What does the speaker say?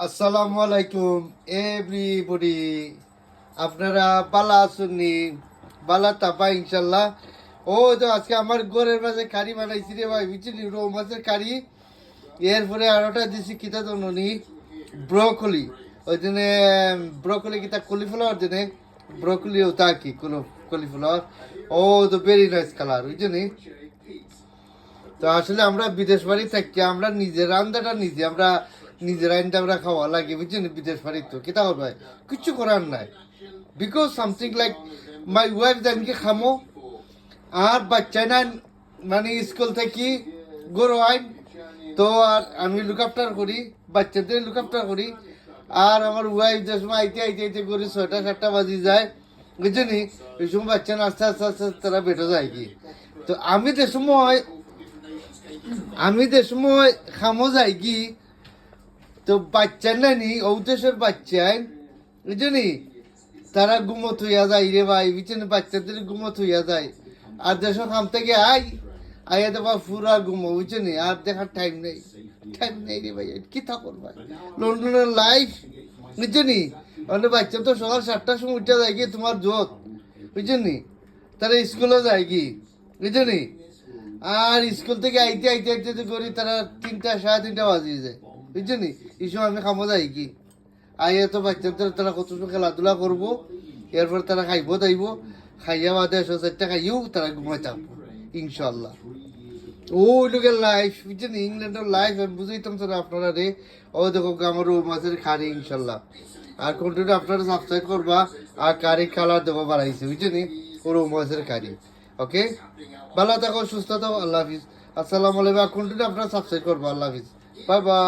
আসসালামু আলাইকুম এভরিবডি। আপনারা বালা আছেননি? বালা তাপা ইনশাল্লাহ। ও তো আজকে আমার ঘরের মাঝে কারি বানাইছি রে ভাই, বুঝলি? রৌ মাছের কারি। এরপরে আরোটা দিছি কিতা জননি ব্রকলি। ওই দিনে ব্রকলি কিতা কলিফ্লাওয়ার দিনে ব্রকলি ওটা কি কলিফ্লাওয়ার। ও তো ভেরি নাইস কালার, বুঝলি? তো আসলে আমরা বিদেশ বাড়ি থাকি, আমরা নিজের রান্নাটা আমরা নিজের রান্না আমরা খাওয়া লাগে, বুঝছেন? বিদেশ বাড়ি তো কিতা করবে, কিচ্ছু করার নাই। Because something like my wife জানকে খামো আর বাচ্চাই না, মানে স্কুল থেকে গরু আইন। তো আর আমি লুক আফটার করি, বাচ্চাদের লুক আফটার করি। আর আমার ওয়াইফ যে সময় আইতে আইতে আইতে করি 6টা 7টা বাজি যায়, বুঝছেনি? ওই সময় বাচ্চা আস্তে আস্তে আস্তে তারা বেটো যায় কি। তো আমি যে সময় খামো যাই কি, তো বাচ্চা নানি ও দেশের বাচ্চায় বুঝলি তারা গুমত হইয়া যায় রে ভাই, বুঝছেন? বাচ্চাদের গুমত হইয়া যায়। আর দেশ খাম থেকে আইয়া দেবা পুরা গুমো, বুঝছেন? আর দেখার টাইম নেই রে ভাই, কি তা করবা লন্ডনের লাইফ, বুঝছেন? মানে বাচ্চা তো সকাল 7টার সময় উঠে যায় কি তোমার জোত, বুঝছেন? তারা স্কুলে যায় কি, বুঝছেন? আর স্কুল থেকে আইতে আইতে আইতে করি তারা 3টা 3:30 বাজিয়ে যায়, বুঝছেন? এই সময় আমি খামো যাই কি আইয়া তো বাচ্চাদের তারা কত সময় খেলাধুলা করবো, এরপর তারা খাইবো দাইব, খাইয়া বাদে 4টা খাইও তারা ঘুমাই থাকবো ইনশাল্লাহ। ওই লোকের লাইফ, বুঝছেন? ইংল্যান্ডের লাইফ আমি বুঝাইতাম স্যার আপনারা রে। ও দেখো আমার ও মাছের খারি ইনশাল্লাহ। আর কন্টিনিউ আপনারা সাবস্ক্রাইব করবা, আর কারি কালার দেবো বাড়াইছে, বুঝছেন? ও রৌ মাছের কারি। ওকে, ভালো থাকো, সুস্থ থাকো, আল্লাহ হাফিজ, আসসালামু আলাইকুম। আর কন্টিনিউ আপনারা সাবস্ক্রাইব করবা, আল্লাহ হাফিজ, বাই বাই।